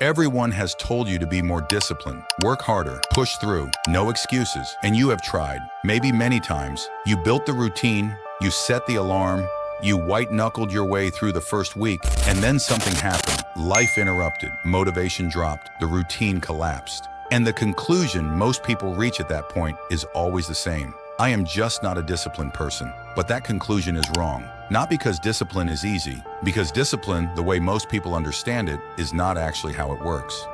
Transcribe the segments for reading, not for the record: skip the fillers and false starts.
Everyone has told you to be more disciplined, work harder, push through, no excuses, and you have tried, maybe many times. You built the routine, you set the alarm, you white-knuckled your way through the first week, and then something happened. Life interrupted, motivation dropped, the routine collapsed. And the conclusion most people reach at that point is always the same. I am just not a disciplined person. But that conclusion is wrong. Not because discipline is easy, because discipline, the way most people understand it, is not actually how it works.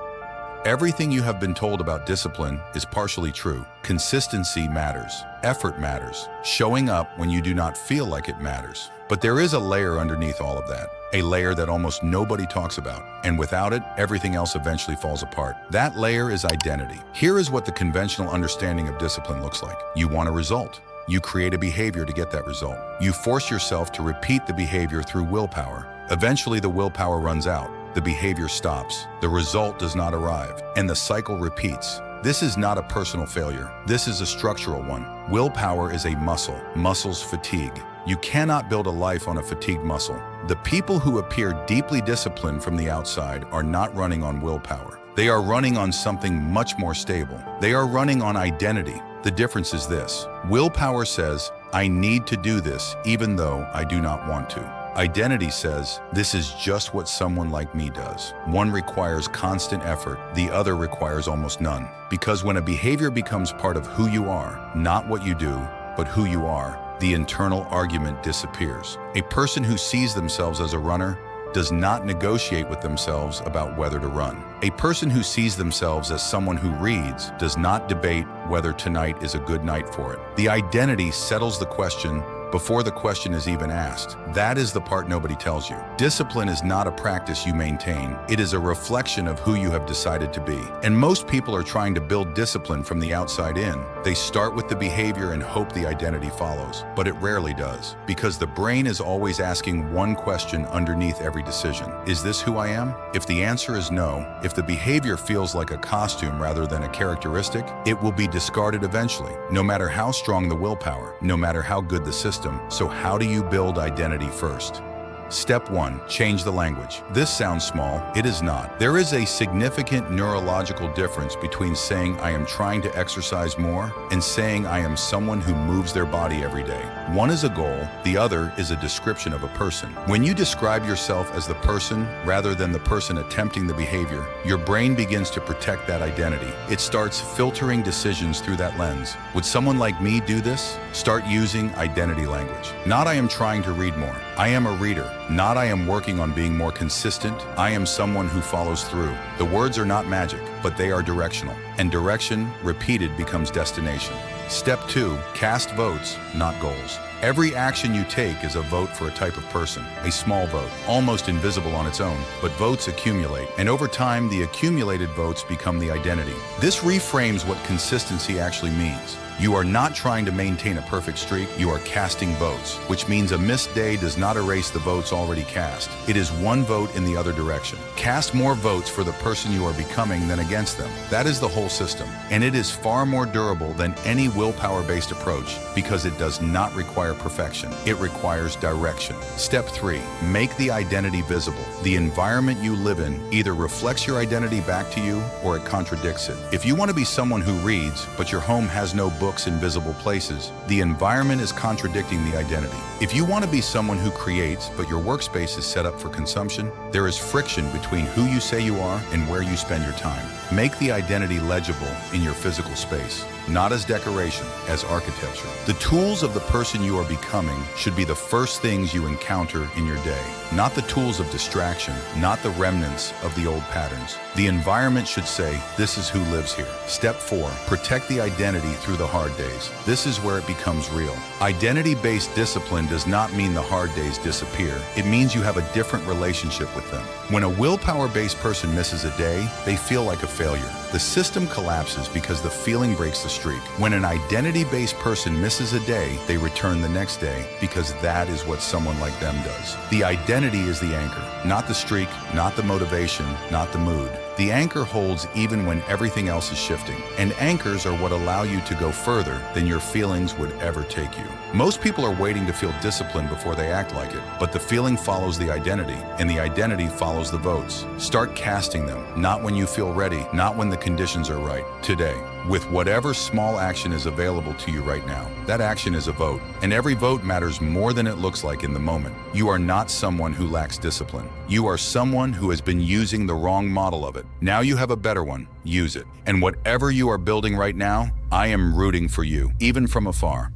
Everything you have been told about discipline is partially true. Consistency matters. Effort matters. Showing up when you do not feel like it matters. But there is a layer underneath all of that. A layer that almost nobody talks about. And without it, everything else eventually falls apart. That layer is identity. Here is what the conventional understanding of discipline looks like. You want a result. You create a behavior to get that result. You force yourself to repeat the behavior through willpower. Eventually, the willpower runs out. The behavior stops. The result does not arrive. And the cycle repeats. This is not a personal failure. This is a structural one. Willpower is a muscle. Muscles fatigue. You cannot build a life on a fatigued muscle. The people who appear deeply disciplined from the outside are not running on willpower. They are running on something much more stable. They are running on identity. The difference is this. Willpower says, I need to do this even though I do not want to. Identity says, this is just what someone like me does. One requires constant effort, the other requires almost none. Because when a behavior becomes part of who you are, not what you do, but who you are, the internal argument disappears. A person who sees themselves as a runner does not negotiate with themselves about whether to run. A person who sees themselves as someone who reads does not debate whether tonight is a good night for it. The identity settles the question before the question is even asked. That is the part nobody tells you. Discipline is not a practice you maintain. It is a reflection of who you have decided to be. And most people are trying to build discipline from the outside in. They start with the behavior and hope the identity follows. But it rarely does, because the brain is always asking one question underneath every decision. Is this who I am? If the answer is no, if the behavior feels like a costume rather than a characteristic, it will be discarded eventually, no matter how strong the willpower, no matter how good the system. So how do you build identity first? Step 1. Change the language. This sounds small. It is not. There is a significant neurological difference between saying I am trying to exercise more and saying I am someone who moves their body every day. One is a goal, the other is a description of a person. When you describe yourself as the person rather than the person attempting the behavior, your brain begins to protect that identity. It starts filtering decisions through that lens. Would someone like me do this? Start using identity language. Not I am trying to read more. I am a reader. Not I am working on being more consistent. I am someone who follows through. The words are not magic, but they are directional. And direction, repeated, becomes destination. Step 2. Cast votes, not goals. Every action you take is a vote for a type of person, a small vote, almost invisible on its own, but votes accumulate, and over time the accumulated votes become the identity. This reframes what consistency actually means. You are not trying to maintain a perfect streak, you are casting votes, which means a missed day does not erase the votes already cast. It is one vote in the other direction. Cast more votes for the person you are becoming than against them. That is the whole system, and it is far more durable than any willpower-based approach because it does not require perfection. It requires direction. Step 3. Make the identity visible. The environment you live in either reflects your identity back to you or it contradicts it. If you want to be someone who reads, but your home has no books in visible places, the environment is contradicting the identity. If you want to be someone who creates, but your workspace is set up for consumption, there is friction between who you say you are and where you spend your time. Make the identity legible in your physical space, not as decoration, as architecture. The tools of the person you are becoming should be the first things you encounter in your day, not the tools of distraction, not the remnants of the old patterns. The environment should say, this is who lives here. Step 4. Protect the identity through the hard days. This is where it becomes real. Identity-based discipline does not mean the hard days disappear. It means you have a different relationship with them. When a willpower-based person misses a day, they feel like a failure. The system collapses because the feeling breaks the streak. When an identity-based person misses a day, they return the next day because that is what someone like them does. The identity is the anchor, not the streak, not the motivation, not the mood. The anchor holds even when everything else is shifting, and anchors are what allow you to go further than your feelings would ever take you. Most people are waiting to feel disciplined before they act like it, but the feeling follows the identity, and the identity follows the votes. Start casting them, not when you feel ready, not when the conditions are right, today. With whatever small action is available to you right now, that action is a vote, and every vote matters more than it looks like in the moment. You are not someone who lacks discipline. You are someone who has been using the wrong model of it. Now you have a better one. Use it. And whatever you are building right now, I am rooting for you, even from afar.